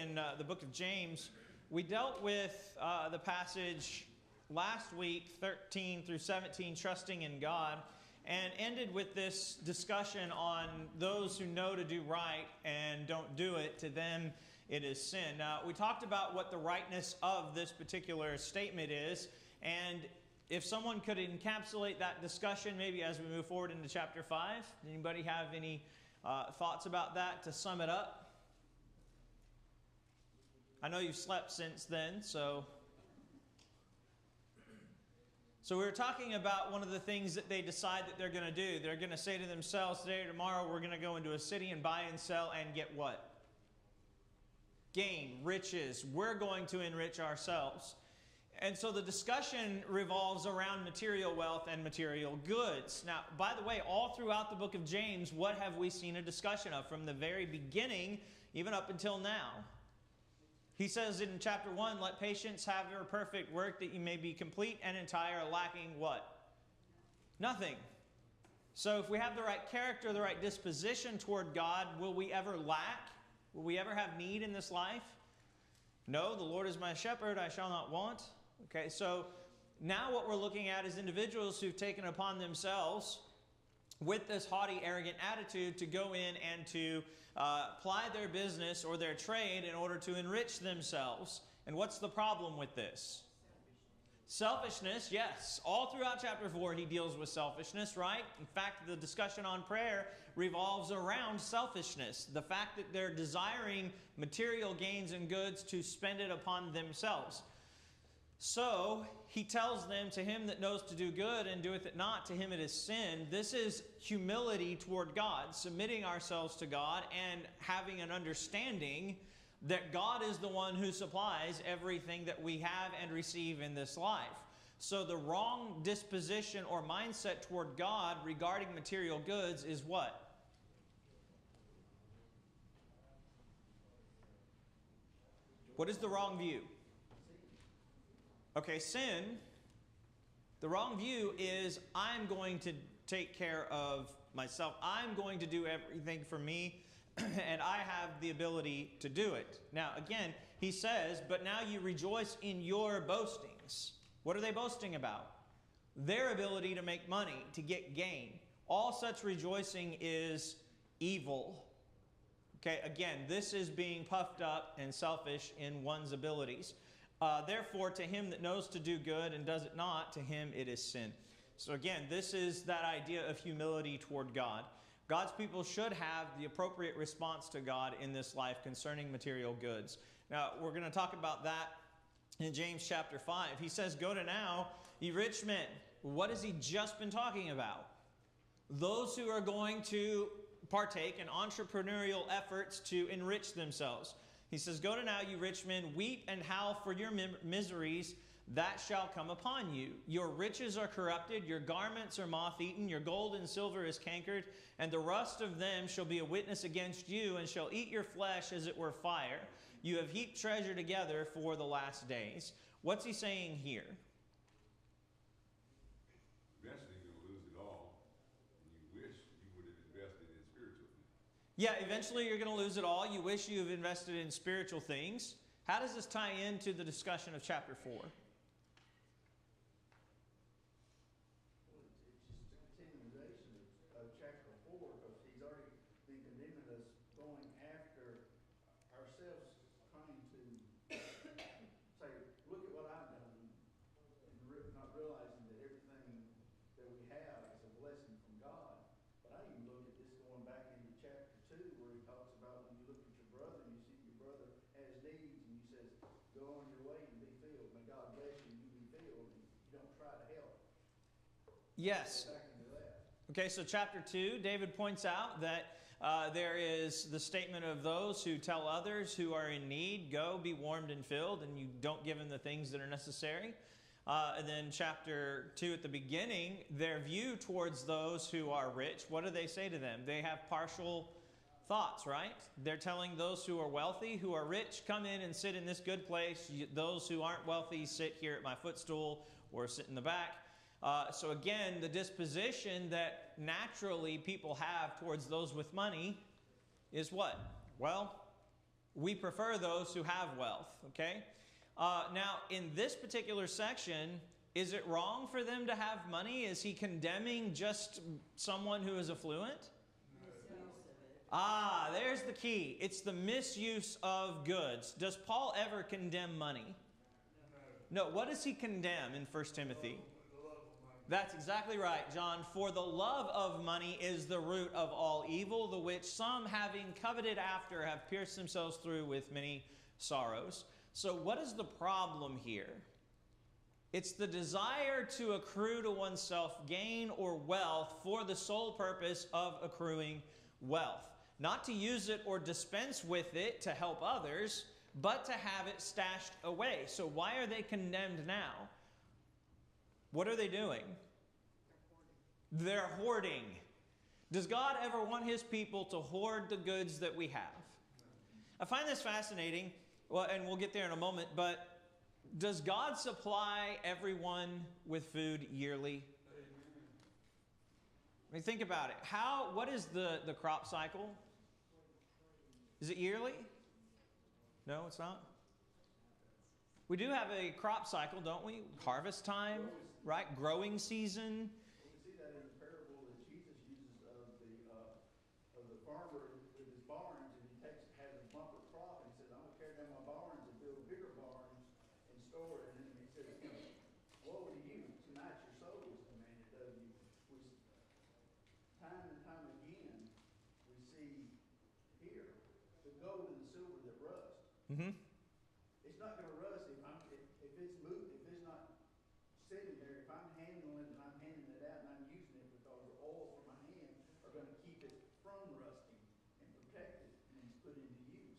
in the book of James. We dealt with the passage last week, 13 through 17, trusting in God, and ended with this discussion on those who know to do right and don't do it. To them, it is sin. Now, we talked about what the rightness of this particular statement is, and if someone could encapsulate that discussion maybe as we move forward into chapter 5. Anybody have any thoughts about that to sum it up? I know you've slept since then, so we were talking about one of the things that they decide that they're going to do. They're going to say to themselves, today or tomorrow we're going to go into a city and buy and sell and get what? Gain, riches. We're going to enrich ourselves. And so the discussion revolves around material wealth and material goods. Now, by the way, all throughout the book of James, what have we seen a discussion of from the very beginning, even up until now? He says in chapter 1, let patience have your perfect work, that you may be complete and entire, lacking what? Nothing. So if we have the right character, the right disposition toward God, will we ever lack? Will we ever have need in this life? No, the Lord is my shepherd, I shall not want. Okay, so now what we're looking at is individuals who've taken upon themselves with this haughty, arrogant attitude to go in and to ply their business or their trade in order to enrich themselves. And what's the problem with this? Selfishness, yes. All throughout chapter 4 he deals with selfishness, right? In fact, the discussion on prayer revolves around selfishness. The fact that they're desiring material gains and goods to spend it upon themselves. So he tells them, to him that knows to do good and doeth it not, to him it is sin. This is humility toward God, submitting ourselves to God and having an understanding that God is the one who supplies everything that we have and receive in this life. So the wrong disposition or mindset toward God regarding material goods is what? What is the wrong view? Okay, sin, the wrong view is I'm going to take care of myself. I'm going to do everything for me, and I have the ability to do it. Now, again, he says, but now you rejoice in your boastings. What are they boasting about? Their ability to make money, to get gain. All such rejoicing is evil. Okay, again, this is being puffed up and selfish in one's abilities. Therefore, to him that knows to do good and does it not, to him it is sin. So again, this is that idea of humility toward God. God's people should have the appropriate response to God in this life concerning material goods. Now, we're going to talk about that in James chapter 5. He says, go to now, ye rich men. What has he just been talking about? Those who are going to partake in entrepreneurial efforts to enrich themselves. He says, go to now, you rich men, weep and howl for your miseries that shall come upon you. Your riches are corrupted, your garments are moth-eaten, your gold and silver is cankered, and the rust of them shall be a witness against you, and shall eat your flesh as it were fire. You have heaped treasure together for the last days. What's he saying here? Eventually you're going to lose it all, and you wish you would have invested in spiritual things. Yeah, eventually you're going to lose it all. You wish you have invested in spiritual things. How does this tie into the discussion of chapter 4? Well, it's just a continuation of chapter 4, because he's already been condemning us going after ourselves, trying to say, look at what I've done, and not realizing that everything that we have is a blessing from God. But I even look at this going back into chapter 2, where he talks about when you look at your brother and you see your brother has needs, and you says, go on your way and be filled. May God bless you, you be filled, and you don't try to help. Yes. Back into that. Okay, so chapter 2, David points out that there is the statement of those who tell others who are in need, go, be warmed and filled, and you don't give them the things that are necessary. And then chapter 2 at the beginning, their view towards those who are rich, what do they say to them? They have partial thoughts, right? They're telling those who are wealthy, who are rich, come in and sit in this good place. Those who aren't wealthy, sit here at my footstool or sit in the back. So again, the disposition that naturally people have towards those with money is what? Well, We prefer those who have wealth, okay? Now, in this particular section, is it wrong for them to have money? Is he condemning just someone who is affluent? Ah, there's the key. It's the misuse of goods. Does Paul ever condemn money? No. What does he condemn in 1 Timothy? That's exactly right, John. For the love of money is the root of all evil, the which some, having coveted after, have pierced themselves through with many sorrows. So what is the problem here? It's the desire to accrue to oneself gain or wealth for the sole purpose of accruing wealth. Not to use it or dispense with it to help others, but to have it stashed away. So why are they condemned now? What are they doing? They're hoarding. Does God ever want His people to hoard the goods that we have? I find this fascinating, well, and we'll get there in a moment, but does God supply everyone with food yearly? I mean, think about it. What is the crop cycle? Is it yearly? No, it's not. We do have a crop cycle, don't we? Harvest time, right? Growing season. We see that in the parable that Jesus uses of the farmer with his barns, and he has a bumper crop, and he says, I'm going to tear down my barns and build bigger barns and store it. And then he says, woe to you, tonight your soul is demanded of you. Time and time again, we see here the gold and the silver that rust. Mm-hmm. It's not going to rust if it's moved, if it's not sitting there. If I'm handling it and I'm handing it out and I'm using it, because the oil from my hand are going to keep it from rusting and protect it when it's put into use.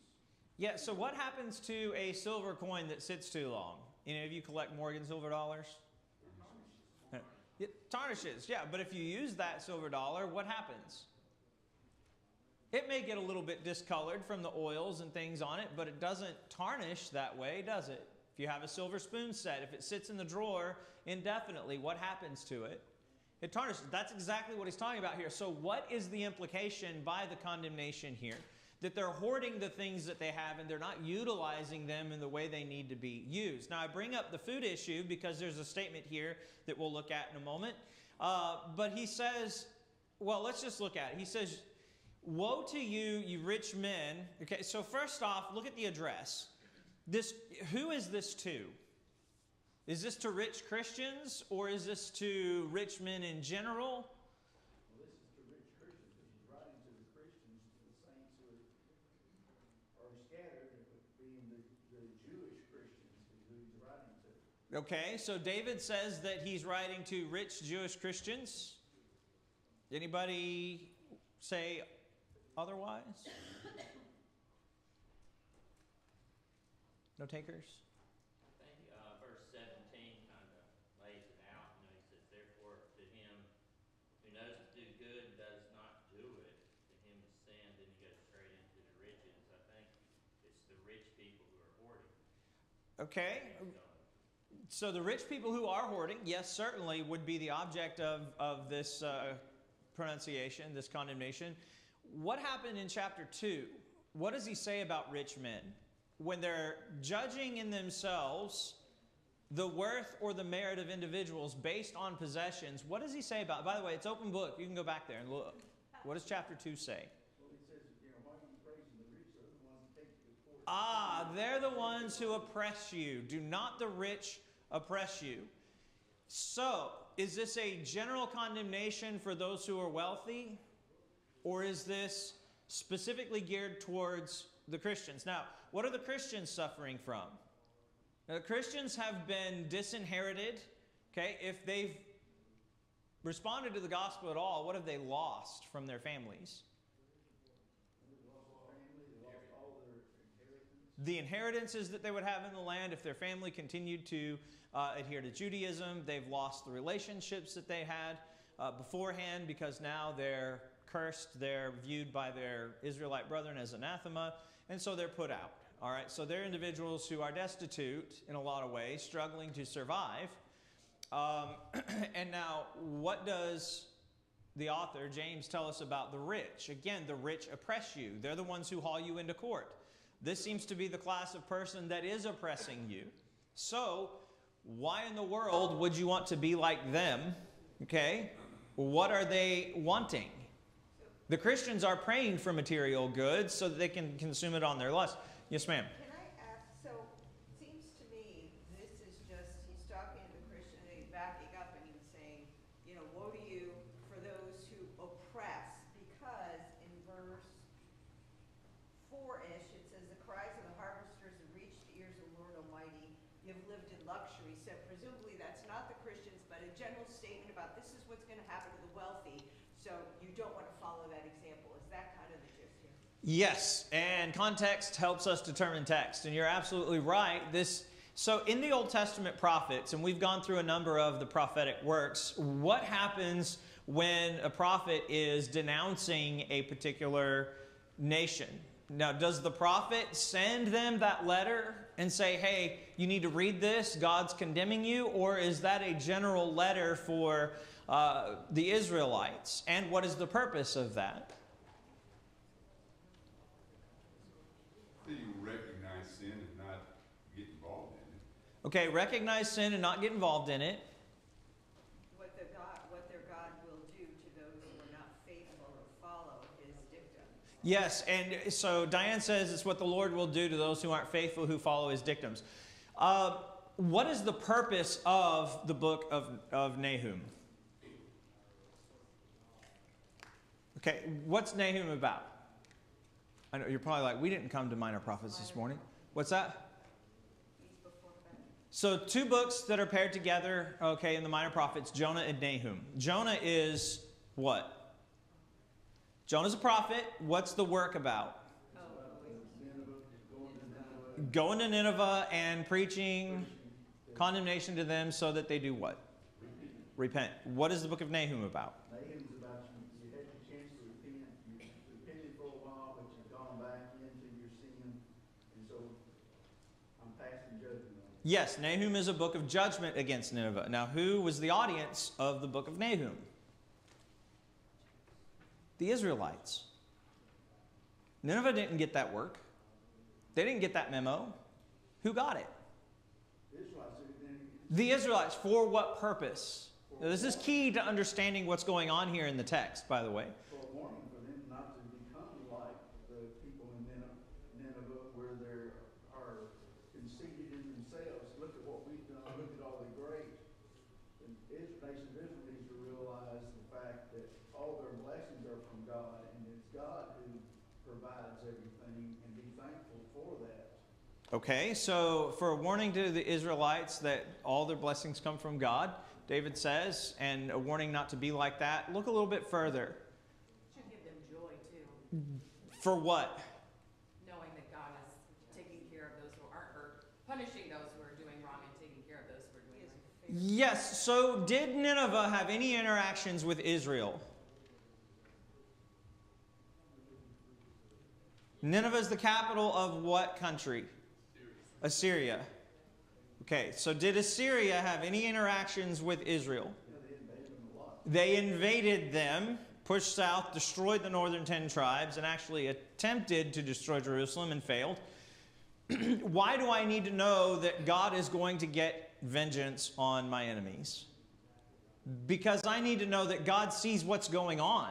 Yeah, so what happens to a silver coin that sits too long? Any of you collect Morgan silver dollars? It tarnishes, yeah. But if you use that silver dollar, what happens? It may get a little bit discolored from the oils and things on it, but it doesn't tarnish that way, does it? If you have a silver spoon set, if it sits in the drawer indefinitely, what happens to it? It tarnishes. That's exactly what he's talking about here. So what is the implication by the condemnation here? That they're hoarding the things that they have and they're not utilizing them in the way they need to be used. Now, I bring up the food issue because there's a statement here that we'll look at in a moment. But he says, well, let's just look at it. He says, woe to you, you rich men. Okay, so first off, look at the address. Who is this to? Is this to rich Christians or is this to rich men in general? Well, this is to rich Christians, because he's writing to the Christians, to the saints who are scattered, being the Jewish Christians who he's writing to. Okay, so David says that he's writing to rich Jewish Christians. Anybody say otherwise? No takers? I think verse 17 kind of lays it out. You know, he says, therefore to him who knows to do good and does not do it, to him is sin. Then he goes straight into the riches. I think it's the rich people who are hoarding. Okay. So the rich people who are hoarding, yes, certainly would be the object of this pronunciation, this condemnation. What happened in chapter 2? What does he say about rich men? When they're judging in themselves the worth or the merit of individuals based on possessions, what does he say about, by the way, it's open book. You can go back there and look. What does chapter 2 say? Well, it says, why are you praising the rich? They're the ones that take the poor. Ah, they're the ones who oppress you. Do not the rich oppress you. So, is this a general condemnation for those who are wealthy? Or is this specifically geared towards the Christians? Now, what are the Christians suffering from? Now, the Christians have been disinherited. Okay, if they've responded to the gospel at all, what have they lost from their families? The inheritances that they would have in the land if their family continued to adhere to Judaism. They've lost the relationships that they had beforehand because now they're cursed. They're viewed by their Israelite brethren as anathema, and so they're put out. All right, so they're individuals who are destitute in a lot of ways, struggling to survive. And now, what does the author, James, tell us about the rich? Again, the rich oppress you. They're the ones who haul you into court. This seems to be the class of person that is oppressing you. So, why in the world would you want to be like them? Okay? What are they wanting? The Christians are praying for material goods so that they can consume it on their lust. Yes, ma'am. Can I ask, so it seems to me this is just, he's talking to the Christian and he's backing up and he's saying, you know, woe to you for those who oppress, because in verse 4-ish it says, the cries of the harvesters have reached the ears of the Lord Almighty. You've lived in luxury. So presumably that's not the Christians, but a general statement about this is what's going to happen to the wealthy. So you don't want to follow that example. Is that kind of the gist here? Yes, and context helps us determine text, and you're absolutely right. So in the Old Testament prophets, and we've gone through a number of the prophetic works, what happens when a prophet is denouncing a particular nation? Now, does the prophet send them that letter and say, hey, you need to read this, God's condemning you? Or is that a general letter for the Israelites? And what is the purpose of that? So you recognize sin and not get involved in it. Okay, recognize sin and not get involved in it. What their God will do to those who are not faithful or follow his dictum. Yes, and so Diane says it's what the Lord will do to those who aren't faithful, who follow his dictums. What is the purpose of the book of Nahum? Okay, what's Nahum about? I know you're probably like, we didn't come to minor prophets this morning. What's that? He's before that. So 2 books that are paired together, okay, in the minor prophets, Jonah and Nahum. Jonah is what? Jonah's a prophet. What's the work about? Going to Nineveh and preaching condemnation to them so that they do what? Repent. What is the book of Nahum about? Nahum's about you had your chance to repent. You repented for a while, but you've gone back into your sin. And so I'm passing judgment on you. Yes, Nahum is a book of judgment against Nineveh. Now, who was the audience of the book of Nahum? The Israelites. Nineveh didn't get that work. They didn't get that memo. Who got it? The Israelites. For what purpose? Now, this is key to understanding what's going on here in the text, by the way. For a warning for them not to become like the people in Nineveh, where they are conceited in themselves. Look at what we've done. Look at all the great. The nation of Israel needs to realize the fact that all their blessings are from God, and it's God who provides everything, and be thankful for that. Okay, so for a warning to the Israelites that all their blessings come from God, David says, and a warning not to be like that. Look a little bit further. Should give them joy too, For what? knowing that God is taking care of those who aren't, or punishing those who are doing wrong and taking care of those who are doing right. Yes, so did Nineveh have any interactions with Israel? Nineveh is the capital of what country? Assyria. Okay, so did Assyria have any interactions with Israel? They invaded them, pushed south, destroyed the northern 10 tribes, and actually attempted to destroy Jerusalem and failed. Why do I need to know that God is going to get vengeance on my enemies? Because I need to know that God sees what's going on.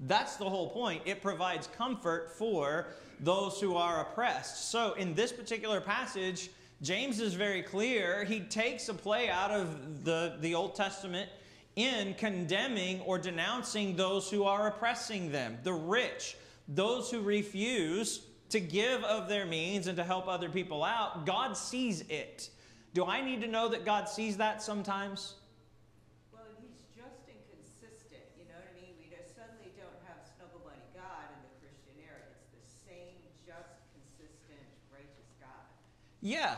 That's the whole point. It provides comfort for those who are oppressed. So in this particular passage, James is very clear. He takes a play out of the Old Testament in condemning or denouncing those who are oppressing them, the rich, those who refuse to give of their means and to help other people out. God sees it. Do I need to know that God sees that sometimes? Well, he's just and consistent, you know what I mean? We just suddenly don't have Snuggle Bunny God in the Christian era. It's the same, just, consistent, righteous God. Yeah.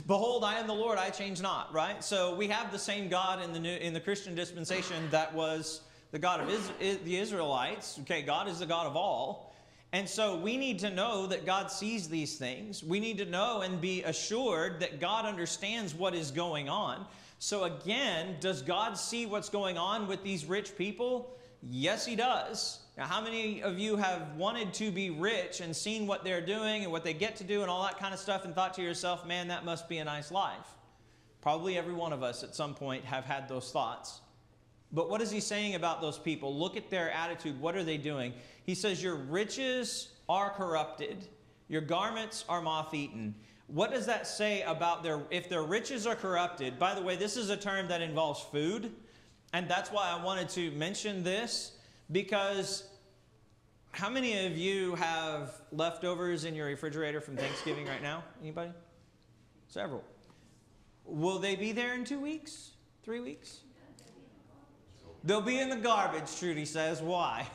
Behold, I am the Lord, I change not, right? So we have the same God in the Christian dispensation that was the God of the Israelites. Okay, God is the God of all. And so we need to know that God sees these things. We need to know and be assured that God understands what is going on. So again, does God see what's going on with these rich people? Yes, he does. Now, how many of you have wanted to be rich and seen what they're doing and what they get to do and all that kind of stuff and thought to yourself, man, that must be a nice life? Probably every one of us at some point have had those thoughts. But what is he saying about those people? Look at their attitude. What are they doing? He says, your riches are corrupted. Your garments are moth-eaten. What does that say about if their riches are corrupted? By the way, this is a term that involves food. And that's why I wanted to mention this. Because how many of you have leftovers in your refrigerator from Thanksgiving right now? Anybody? Several. Will they be there in 2 weeks? 3 weeks? They'll be in the garbage, Trudy says. Why?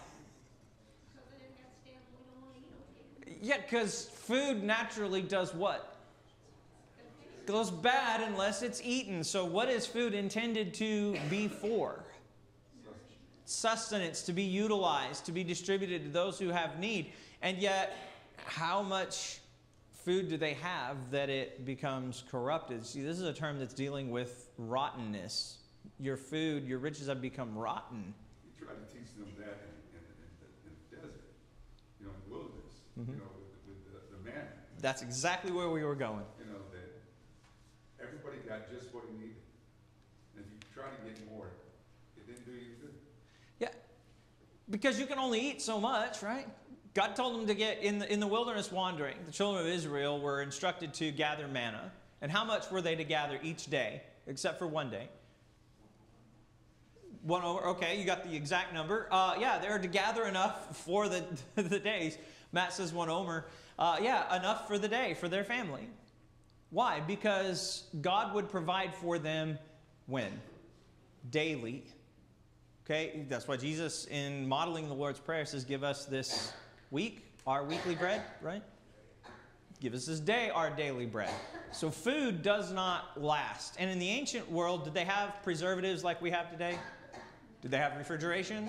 Yeah, because food naturally does what? Goes bad unless it's eaten. So what is food intended to be for? Sustenance, to be utilized, to be distributed to those who have need. And yet, how much food do they have that it becomes corrupted? See, this is a term that's dealing with rottenness. Your food, your riches have become rotten. You try to teach them that in the desert, in the wilderness, Mm-hmm. with the manna. That's exactly where we were going. That everybody got just what he needed. And if you try to get more, it didn't do you good. Yeah, because you can only eat so much, right? God told them to get in the wilderness wandering. The children of Israel were instructed to gather manna. And how much were they to gather each day, except for one day? 1 over. Okay, you got the exact number. Yeah, they were to gather enough for the days. Matt says 1 omer. Yeah, enough for the day, for their family. Why? Because God would provide for them when? Daily. Okay, that's why Jesus, in modeling the Lord's Prayer, says, give us this week our weekly bread, right? Give us this day our daily bread. So food does not last. And in the ancient world, did they have preservatives like we have today? Did they have refrigeration?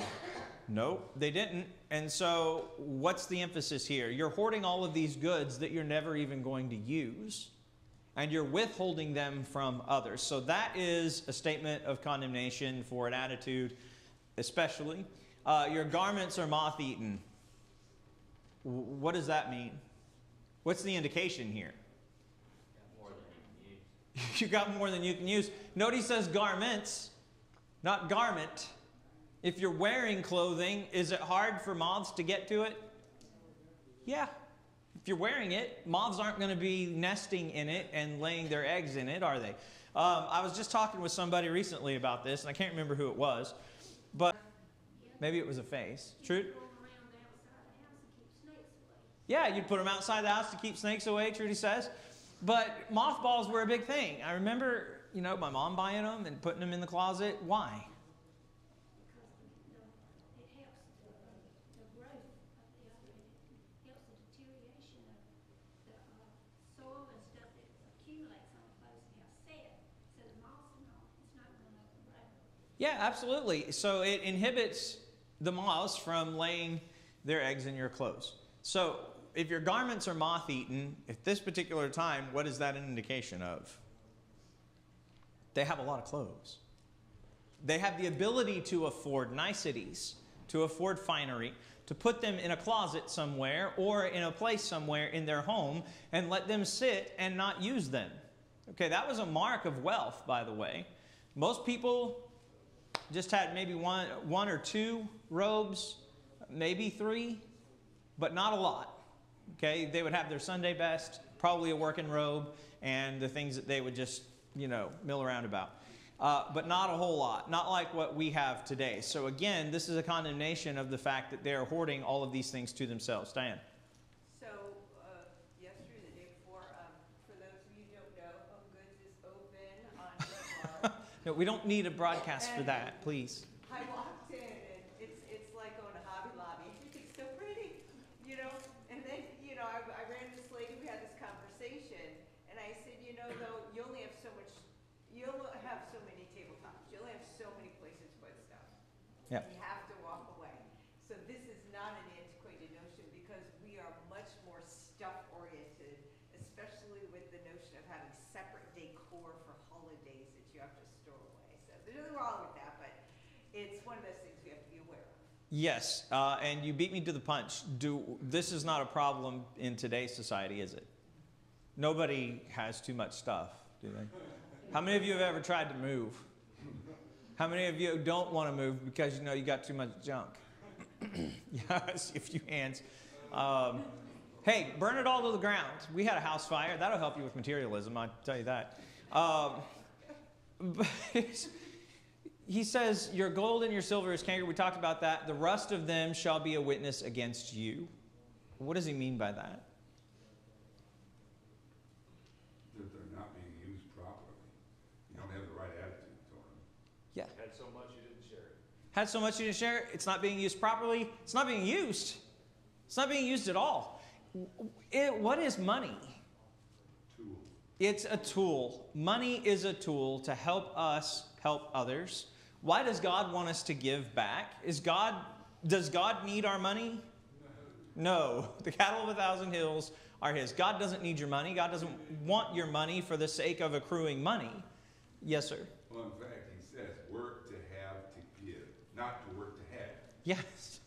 No, they didn't. And so what's the emphasis here? You're hoarding all of these goods that you're never even going to use, and you're withholding them from others. So that is a statement of condemnation for an attitude, especially. Your garments are moth-eaten. What does that mean? What's the indication here? Got more than you can use. You got more than you can use. Note he says garments, not garment. If you're wearing clothing, is it hard for moths to get to it? Yeah. If you're wearing it, moths aren't going to be nesting in it and laying their eggs in it, are they? I was just talking with somebody recently about this, and I can't remember who it was, but maybe it was a face. True? Yeah, you'd put them outside the house to keep snakes away, Trudy says. But mothballs were a big thing. I remember, my mom buying them and putting them in the closet. Why? Yeah, absolutely. So it inhibits the moths from laying their eggs in your clothes. So if your garments are moth-eaten, at this particular time, what is that an indication of? They have a lot of clothes. They have the ability to afford niceties, to afford finery, to put them in a closet somewhere or in a place somewhere in their home and let them sit and not use them. Okay, that was a mark of wealth, by the way. Most people just had maybe one or two robes, maybe 3, but not a lot. Okay, they would have their Sunday best, probably a working robe, and the things that they would just, mill around about. But not a whole lot, not like what we have today. So again, this is a condemnation of the fact that they are hoarding all of these things to themselves. Diane. So, yesterday, the day before, for those of you who don't know, Home Goods is open on tomorrow. No, we don't need a broadcast for that, please. I walked in and it's like going to Hobby Lobby. Everything's so pretty, And then, I ran to this lady, we had this conversation, and I said, though, you only have so many tabletops. You only have so many places to put stuff. Yeah. You have to walk away. So this is not an antiquated notion because we are much more stuff-oriented, especially with the notion of having separate decor for holidays that you have to store away. So there's nothing wrong with that, but it's one of those things we have to be aware of. Yes, and you beat me to the punch. This is not a problem in today's society, is it? Nobody has too much stuff, do they? How many of you have ever tried to move? How many of you don't want to move because you know you got too much junk? Yeah, I see a few hands. Hey, burn it all to the ground. We had a house fire. That'll help you with materialism, I'll tell you that. But he says, your gold and your silver is canker. We talked about that. The rust of them shall be a witness against you. What does he mean by that? That they're not being used properly. You don't have the right attitude toward them. Yeah. Had so much you didn't share it. Had so much you didn't share it. It's not being used properly. It's not being used. It's not being used at all. What is money? Tool. It's a tool. Money is a tool to help us help others. Why does God want us to give back? Does God need our money? No. The cattle of 1,000 hills are his. God doesn't need your money. God doesn't want your money for the sake of accruing money. Yes, sir. Well, in fact, he says, work to have to give, not to work to have. Yes.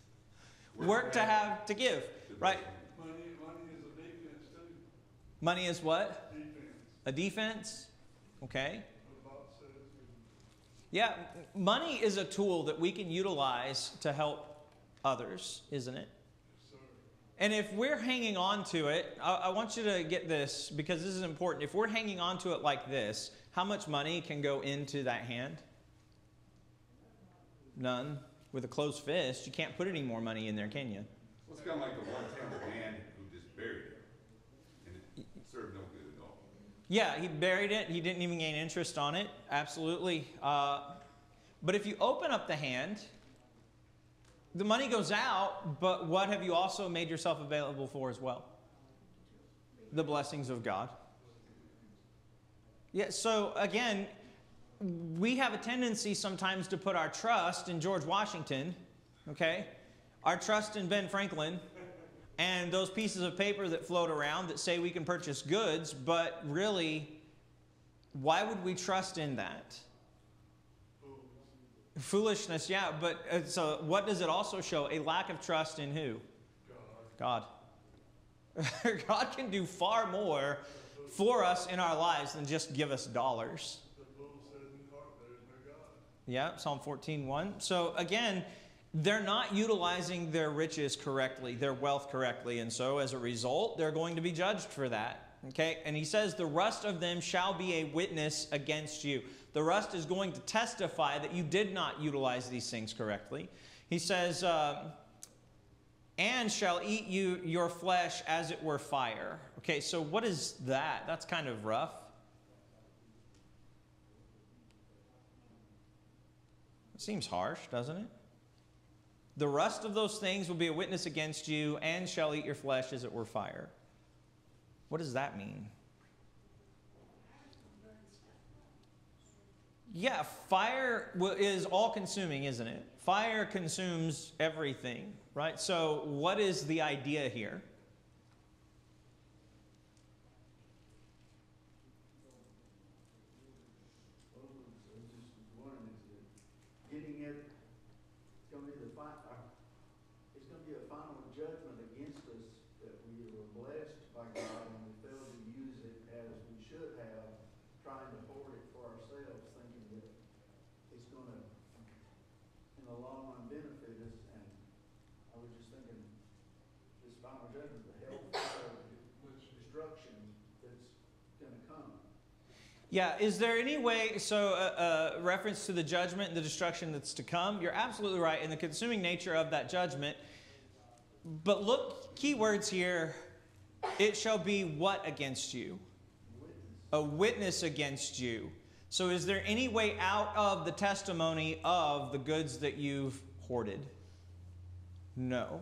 Work to have to give. Right. Money is a defense too. Money is what? Defense. A defense? Okay. The Bible says. Yeah, money is a tool that we can utilize to help others, isn't it? Yes, sir. And if we're hanging on to it, I want you to get this because this is important. If we're hanging on to it like this, how much money can go into that hand? None. With a closed fist, you can't put any more money in there, can you? Well, it's kind of like the one-tenth man who just buried it. And it served no good at all. Yeah, he buried it. He didn't even gain interest on it. Absolutely. But if you open up the hand, the money goes out, but what have you also made yourself available for as well? The blessings of God. Yeah, so again, we have a tendency sometimes to put our trust in George Washington, okay? Our trust in Ben Franklin, and those pieces of paper that float around that say we can purchase goods, but really, why would we trust in that? Foolishness, yeah, but so what does it also show? A lack of trust in who? God. God can do far more for us in our lives than just give us dollars. The bull says in the heart, there is no God. Yeah, Psalm 14:1. So again, they're not utilizing their riches correctly, their wealth correctly, and so as a result, they're going to be judged for that. Okay, and he says, the rust of them shall be a witness against you. The rust is going to testify that you did not utilize these things correctly. He says, and shall eat you your flesh as it were fire. Okay, so what is that? That's kind of rough. It seems harsh, doesn't it? The rust of those things will be a witness against you and shall eat your flesh as it were fire. What does that mean? Yeah, fire is all-consuming, isn't it? Fire consumes everything, right? So what is the idea here? Well, I just wondering, is it getting it, it's gonna be it's gonna be a final judgment against us that we were blessed by God and we failed to use it as we should have, trying to hoard it for ourselves, thinking that it's gonna, in the long run, benefit us. And I was just thinking, this final judgment, the hellfire destruction that's gonna come. Yeah, is there any way, so reference to the judgment and the destruction that's to come, you're absolutely right in the consuming nature of that judgment. But look, key words here, it shall be what against you? A witness against you. So is there any way out of the testimony of the goods that you've hoarded? No.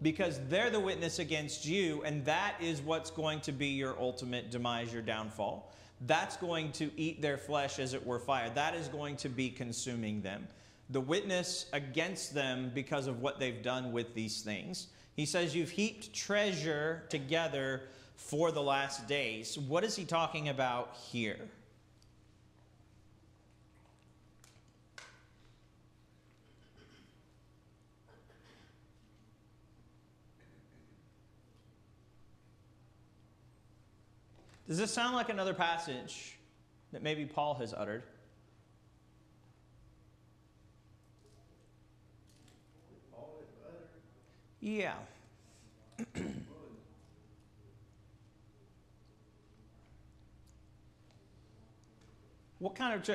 Because they're the witness against you, and that is what's going to be your ultimate demise, your downfall. That's going to eat their flesh as it were fire. That is going to be consuming them. The witness against them because of what they've done with these things. He says, you've heaped treasure together for the last days. What is he talking about here? Does this sound like another passage that maybe Paul has uttered? All is better. Yeah. What kind of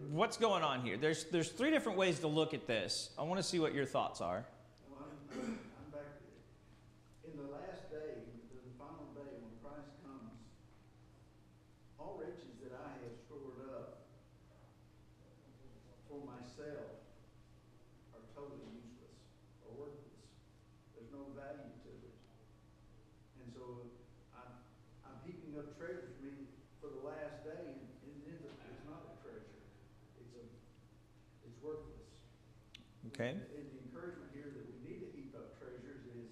what's going on here? There's three different ways to look at this. I want to see what your thoughts are. Well, I'm back in the last day, the final day when Christ comes, all riches that I have stored up for myself are totally useless or worthless. There's no value to it. And so I'm heaping up treasure for me for the last day, and it's not a treasure. It's worthless. Okay. And the encouragement here that we need to heap up treasures is,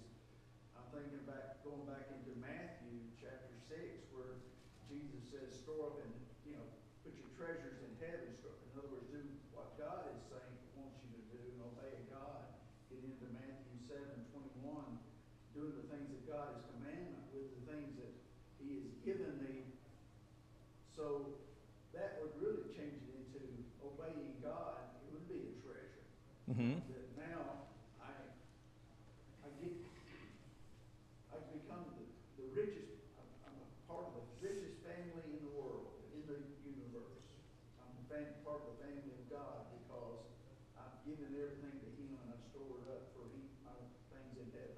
I'm thinking back, going back into Matthew chapter 6, where Jesus says, store up and, put your treasures in heaven. In other words, do what God is saying He wants you to do and obey God. Get into Matthew 7:21, doing the things that God has commanded with the things that He has given me. So that would really change it into obeying God. It would be a treasure. Mm-hmm. That now I become the richest. I'm a part of the richest family in the world, in the universe. I'm part of the family of God because I've given everything to Him and I've stored up for Him things in heaven.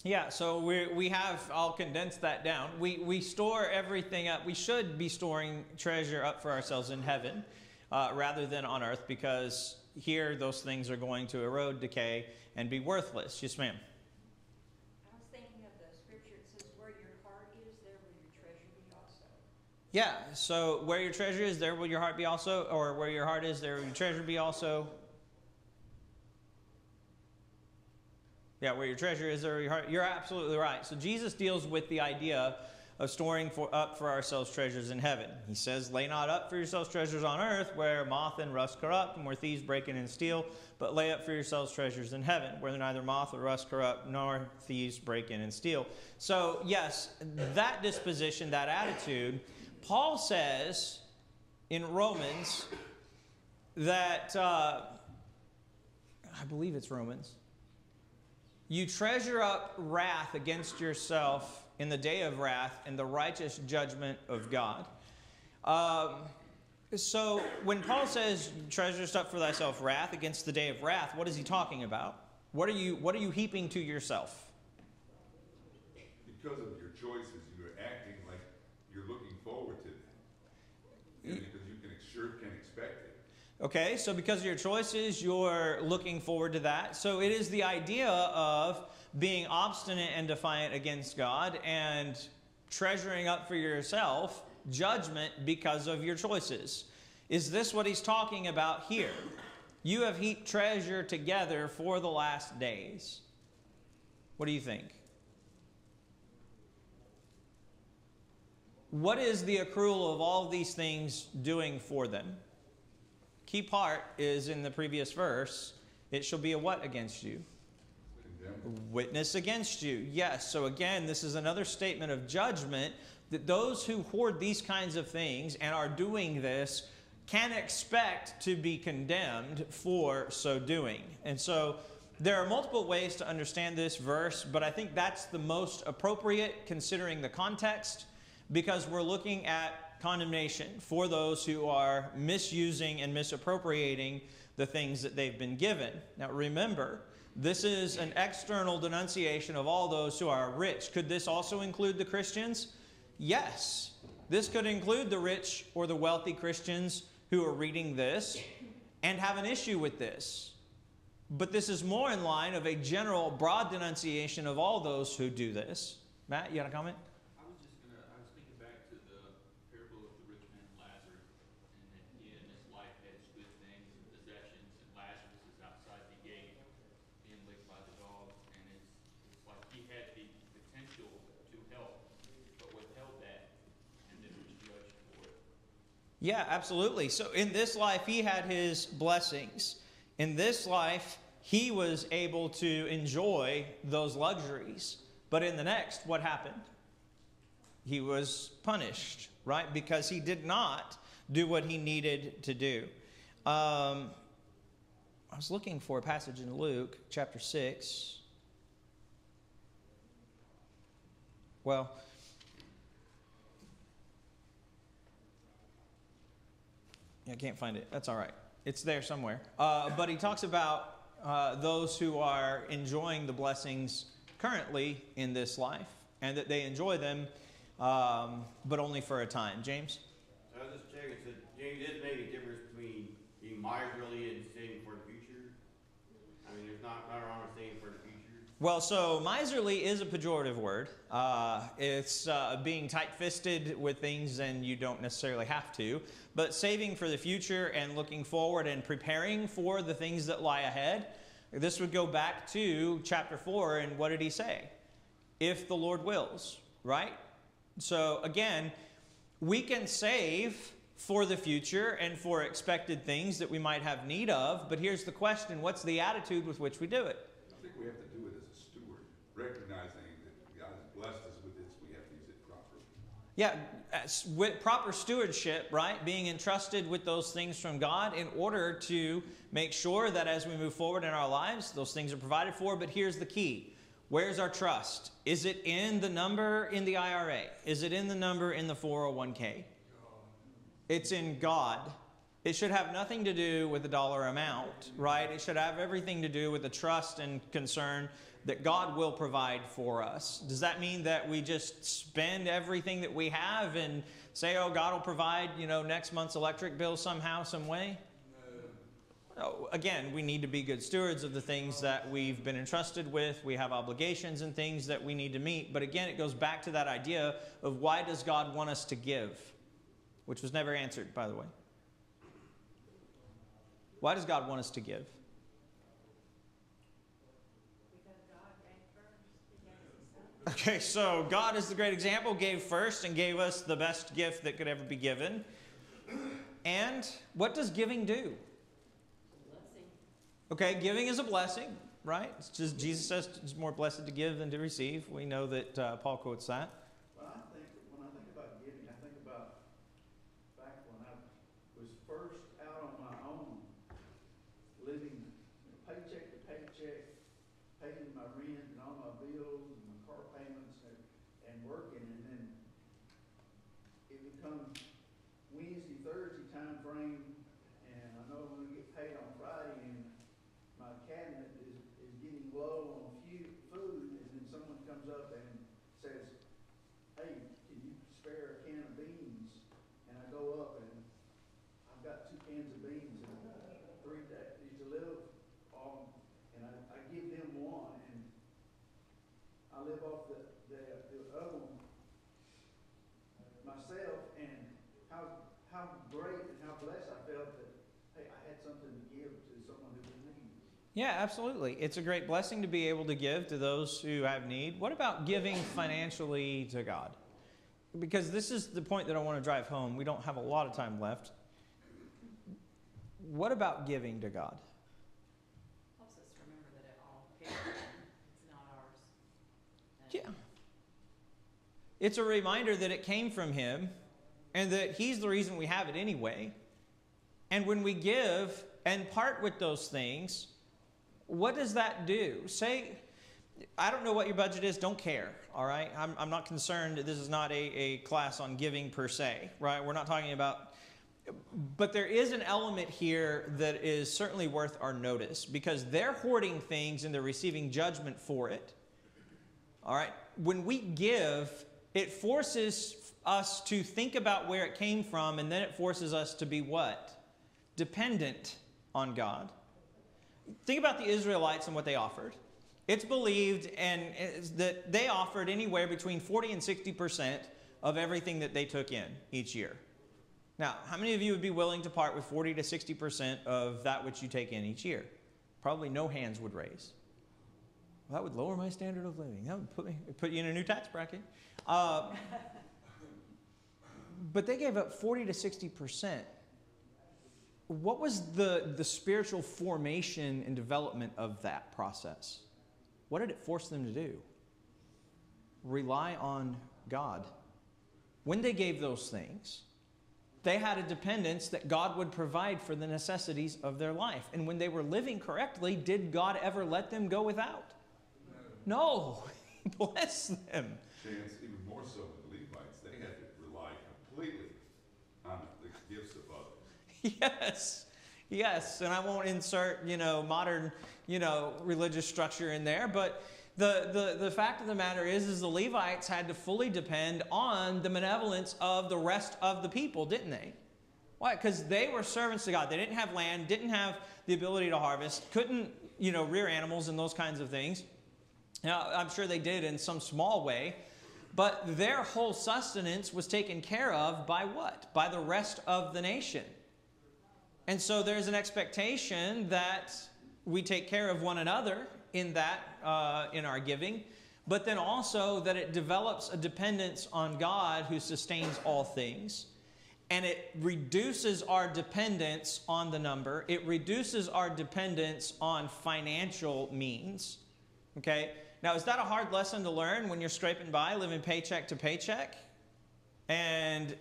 Yeah, so we have, I'll condense that down. We store everything up. We should be storing treasure up for ourselves in heaven rather than on earth, because here those things are going to erode, decay, and be worthless. Yes, ma'am. I was thinking of the scripture, it says, where your heart is, there will your treasure be also. Yeah, so where your treasure is, there will your heart be also, or where your heart is, there will your treasure be also. Yeah, where your treasure is, there will your heart. You're absolutely right. So Jesus deals with the idea of storing up for ourselves treasures in heaven. He says, lay not up for yourselves treasures on earth, where moth and rust corrupt, and where thieves break in and steal, but lay up for yourselves treasures in heaven, where neither moth or rust corrupt, nor thieves break in and steal. So, yes, that disposition, that attitude, Paul says in Romans that, I believe it's Romans, you treasure up wrath against yourself in the day of wrath and the righteous judgment of God. So when Paul says treasure up for thyself wrath against the day of wrath, what is he talking about? What are you heaping to yourself? Because of your choices, you're acting like you're looking forward to them. And because you sure can expect it. Okay, so because of your choices, you're looking forward to that. So it is the idea of being obstinate and defiant against God and treasuring up for yourself judgment because of your choices. Is this what he's talking about here? You have heaped treasure together for the last days. What do you think? What is the accrual of all of these things doing for them? Key part is in the previous verse. It shall be a what against you? Witness against you. Yes. So again, this is another statement of judgment that those who hoard these kinds of things and are doing this can expect to be condemned for so doing. And so there are multiple ways to understand this verse, but I think that's the most appropriate considering the context, because we're looking at condemnation for those who are misusing and misappropriating the things that they've been given. Now remember, this is an external denunciation of all those who are rich. Could this also include the Christians? Yes. This could include the rich or the wealthy Christians who are reading this and have an issue with this. But this is more in line of a general, broad denunciation of all those who do this. Matt, you got a comment? I was thinking back to the parable of the rich man and Lazarus, and that he in his life had good things and possessions, and Lazarus is outside the gate being licked by the dogs, and it's like he had the potential to help, but withheld that, and then was judged for it. Yeah, absolutely. So in this life, he had his blessings. In this life, he was able to enjoy those luxuries. But in the next, what happened? he was punished, right? Because he did not do what he needed to do. I was looking for a passage in Luke chapter 6. Well, I can't find it. That's all right. It's there somewhere. But he talks about those who are enjoying the blessings currently in this life, and that they enjoy them, but only for a time. James? I was just checking. So James did make a difference between being miserly and saving for the future. I mean, there's not wrong with saving for the future. Well, so miserly is a pejorative word. It's being tight-fisted with things and you don't necessarily have to. But saving for the future and looking forward and preparing for the things that lie ahead. This would go back to chapter 4, and what did he say? If the Lord wills, right? So again, we can save for the future and for expected things that we might have need of. But here's the question: what's the attitude with which we do it? I think we have to do it as a steward, recognizing that God has blessed us with this, we have to use it properly. Yeah, with proper stewardship, right? Being entrusted with those things from God in order to make sure that as we move forward in our lives, those things are provided for. But here's the key. Where's our trust? Is it in the number in the IRA? Is it in the number in the 401k? It's in God. It should have nothing to do with the dollar amount, right? It should have everything to do with the trust and concern that God will provide for us. Does that mean that we just spend everything that we have and say, oh, God will provide, next month's electric bill somehow, some way? No. Again, we need to be good stewards of the things that we've been entrusted with. We have obligations and things that we need to meet. But again, it goes back to that idea of why does God want us to give? Which was never answered, by the way. Why does God want us to give? Okay, so God is the great example, gave first and gave us the best gift that could ever be given. And what does giving do? Okay, giving is a blessing, right? It's just Jesus says it's more blessed to give than to receive. We know that Paul quotes that. When I think about giving, I think about back when I was first out on my own, living paycheck to paycheck, paying my rent and all my bills and my car payments and working, and then it would come Wednesday, Thursday time frame, and I know I'm going to get paid on Friday, and my cabinet is getting low on food, and then someone comes up and says, hey, can you spare a can of beans? And I go up and I've got 2 cans of beans and 3 days to live on, and I give them one, and I live off the other one myself, and how great and how blessed I felt that, hey, I had something to give to someone who was in need. Yeah, absolutely. It's a great blessing to be able to give to those who have need. What about giving financially to God? Because this is the point that I want to drive home. We don't have a lot of time left. What about giving to God? Helps us remember that it all came from Him. It's not ours. Yeah. It's a reminder that it came from Him and that He's the reason we have it anyway. And when we give and part with those things, what does that do? Say, I don't know what your budget is. Don't care, all right? I'm not concerned. This is not a class on giving per se, right? We're not talking about... But there is an element here that is certainly worth our notice, because they're hoarding things and they're receiving judgment for it, all right? When we give, it forces us to think about where it came from, and then it forces us to be what? Dependent on God. Think about the Israelites and what they offered. It's believed that they offered anywhere between 40 and 60% of everything that they took in each year. Now, how many of you would be willing to part with 40 to 60% of that which you take in each year? Probably no hands would raise. Well, that would lower my standard of living. That would put you in a new tax bracket. But they gave up 40 to 60%. What was the spiritual formation and development of that process? What did it force them to do? Rely on God. when they gave those things, they had a dependence that God would provide for the necessities of their life. And when they were living correctly, did God ever let them go without? No. Bless them. Chance, even more so with the Levites, they had to rely completely on the gifts of others. Yes. Yes. And I won't insert, modern, religious structure in there, but the fact of the matter is the Levites had to fully depend on the benevolence of the rest of the people, didn't they? Why? Because they were servants to God. They didn't have land, didn't have the ability to harvest, couldn't, rear animals and those kinds of things. Now, I'm sure they did in some small way, but their whole sustenance was taken care of by what? By the rest of the nation. And so there's an expectation that we take care of one another in that, in our giving, but then also that it develops a dependence on God who sustains all things. And it reduces our dependence on the number. It reduces our dependence on financial means. Okay? Now, is that a hard lesson to learn when you're scraping by, living paycheck to paycheck? And,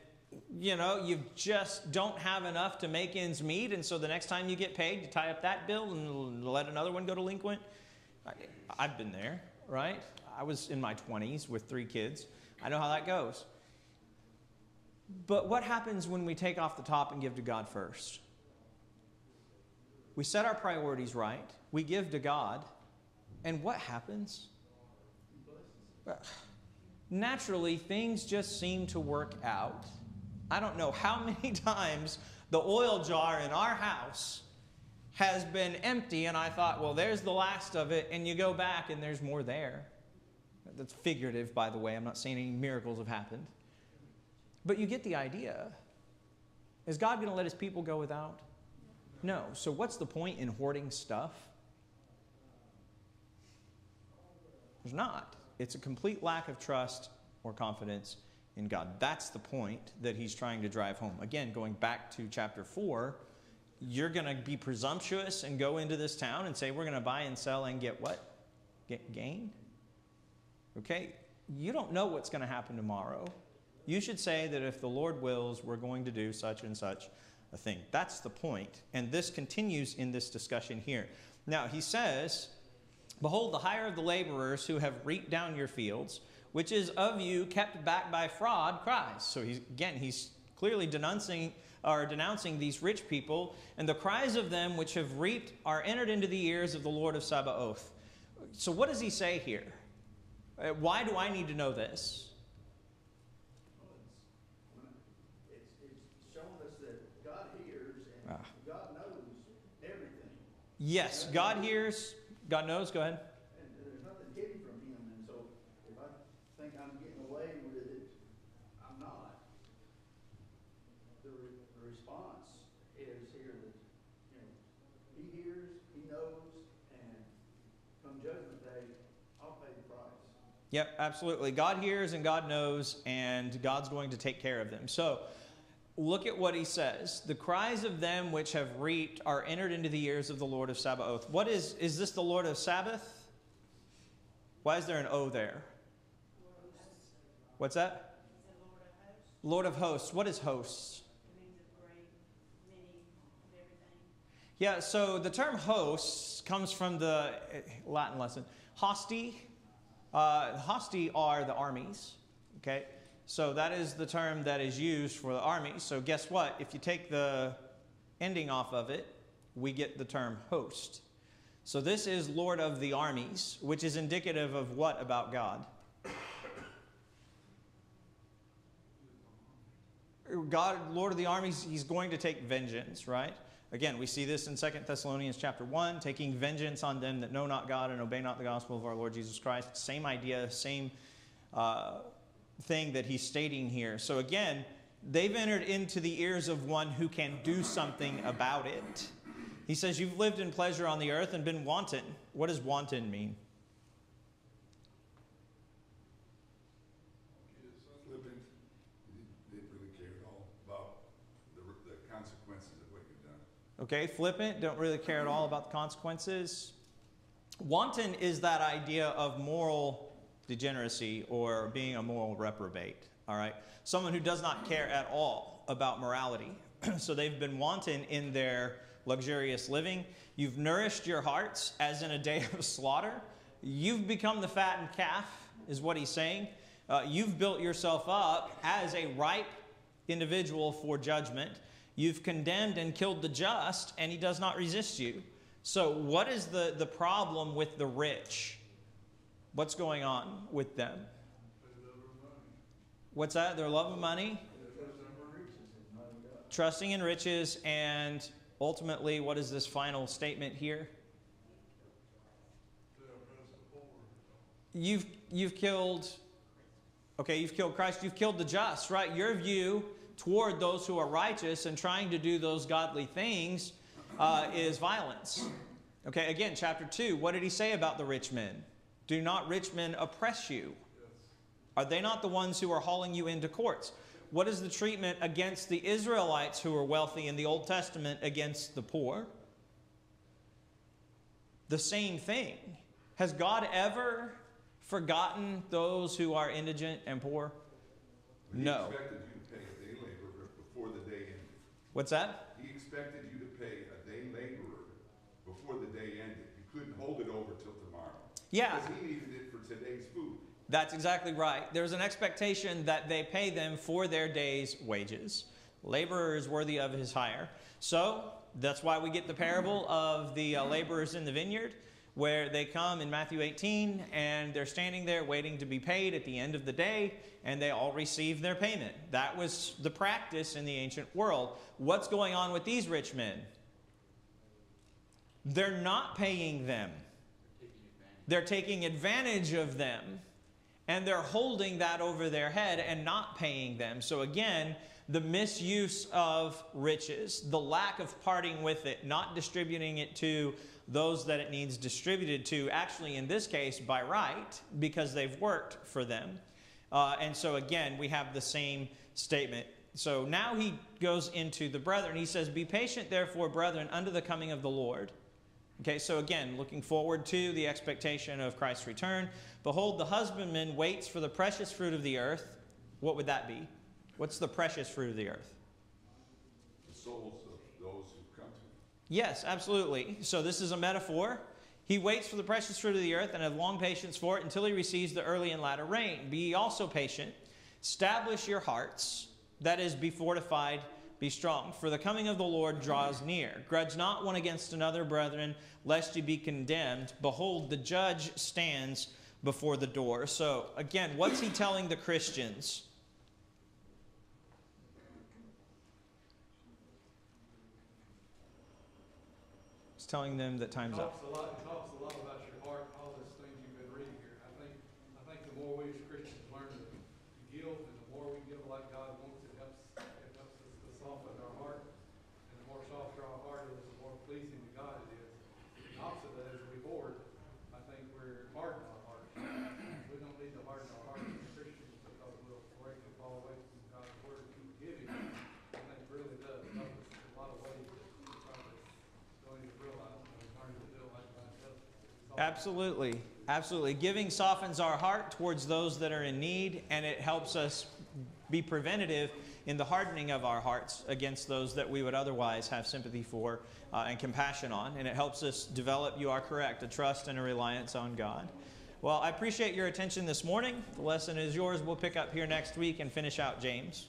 you just don't have enough to make ends meet. And so the next time you get paid, you tie up that bill and let another one go delinquent. I've been there, right? I was in my 20s with 3 kids. I know how that goes. But what happens when we take off the top and give to God first? We set our priorities right. We give to God. And what happens? Naturally, things just seem to work out. I don't know how many times the oil jar in our house has been empty, and I thought, well, there's the last of it, and you go back and there's more there. That's figurative, by the way. I'm not saying any miracles have happened. But you get the idea. Is God going to let his people go without? No. So what's the point in hoarding stuff? There's not. It's a complete lack of trust or confidence in God. That's the point that he's trying to drive home. Again, going back to chapter 4, you're going to be presumptuous and go into this town and say, we're going to buy and sell and get what? Get gain? Okay? You don't know what's going to happen tomorrow. You should say that if the Lord wills, we're going to do such and such a thing. That's the point. And this continues in this discussion here. Now, he says, behold, the hire of the laborers who have reaped down your fields, which is of you kept back by fraud, cries. So he's clearly denouncing these rich people, and the cries of them which have reaped are entered into the ears of the Lord of Sabaoth. So what does he say here? Why do I need to know this? It's showing us that God hears and God knows everything. Yes, God hears, God knows. Go ahead. And there's nothing hidden from him, and so if I think I'm getting away with it, I'm not. The response is here that, he hears, he knows, and come judgment day, I'll pay the price. Yep, absolutely. God hears and God knows, and God's going to take care of them. So look at what he says. The cries of them which have reaped are entered into the ears of the Lord of Sabaoth. What is this the Lord of Sabbath? Why is there an O there? What's that? Lord of hosts. What is hosts? Yeah, so the term hosts comes from the Latin lesson. Hosti. Hosti are the armies. Okay? So that is the term that is used for the army. So guess what? If you take the ending off of it, we get the term host. So this is Lord of the armies, which is indicative of what about God? God, Lord of the armies, he's going to take vengeance, right? Again, we see this in 2 Thessalonians chapter 1, taking vengeance on them that know not God and obey not the gospel of our Lord Jesus Christ. Same idea, same thing that he's stating here. So again, they've entered into the ears of one who can do something about it. He says, you've lived in pleasure on the earth and been wanton. What does wanton mean? Flippant. They really care at all about the consequences of what you've done. Okay, flippant, don't really care at all about the consequences. Wanton is that idea of moral degeneracy or being a moral reprobate. all right? Someone who does not care at all about morality. So they've been wanton in their luxurious living. You've nourished your hearts as in a day of slaughter. You've become the fattened calf, is what he's saying. You've built yourself up as a ripe individual for judgment. You've condemned and killed the just, and he does not resist you. So what is the problem with the rich? What's going on with them? What's that? Their love of money? Trusting in riches, and ultimately, what is this final statement here? You've killed, okay, you've killed Christ, you've killed the just, right? Your view toward those who are righteous and trying to do those godly things is violence. Okay, again, chapter 2, what did he say about the rich men? Do not rich men oppress you? Are they not the ones who are hauling you into courts? What is the treatment against the Israelites who are wealthy in the Old Testament against the poor? The same thing. Has God ever forgotten those who are indigent and poor? No. He expected you to pay a day laborer before the day ended. What's that? He expected you to pay a day laborer before the day ended. You couldn't hold it over till tomorrow. Yeah. Because he needed it for today's food. That's exactly right. There's an expectation that they pay them for their day's wages. Laborer is worthy of his hire. So that's why we get the parable of the laborers in the vineyard, where they come in Matthew 18 and they're standing there waiting to be paid at the end of the day, and they all receive their payment. That was the practice in the ancient world. What's going on with these rich men? They're not paying them. They're taking advantage of them. And they're holding that over their head and not paying them. So again, the misuse of riches, the lack of parting with it, not distributing it to those that it needs distributed to, actually in this case by right, because they've worked for them. And so again, we have the same statement. So now he goes into the brethren. He says, "Be patient, therefore, brethren, unto the coming of the Lord." Okay, so again, looking forward to the expectation of Christ's return. "Behold, the husbandman waits for the precious fruit of the earth." What would that be? What's the precious fruit of the earth? The souls of those who come to him. Yes, absolutely. So this is a metaphor. He waits for the precious fruit of the earth and have long patience for it until he receives the early and latter rain. Be ye also patient. Establish your hearts. That is, be fortified. Be strong, for the coming of the Lord draws near. Grudge not one against another, brethren, lest ye be condemned. Behold, the judge stands before the door. So, again, what's he telling the Christians? He's telling them that time's up. It talks a lot about your heart, all those things you've been reading here. I think the more we as Christians learn to give, and the more we give like God wants, it helps us to soften our heart. And the more softer our heart is, the more pleasing to God it is. The opposite of that is we hoard. I think we're hardening our heart. We don't need to harden our hearts as Christians, because we'll break and fall away from God's word and keep giving. I think it really does help us in a lot of ways that we probably don't even realize, and we're learning to do it like God does. Absolutely. Absolutely. Giving softens our heart towards those that are in need, and it helps us be preventative in the hardening of our hearts against those that we would otherwise have sympathy for and compassion on. And it helps us develop, you are correct, a trust and a reliance on God. Well, I appreciate your attention this morning. The lesson is yours. We'll pick up here next week and finish out James.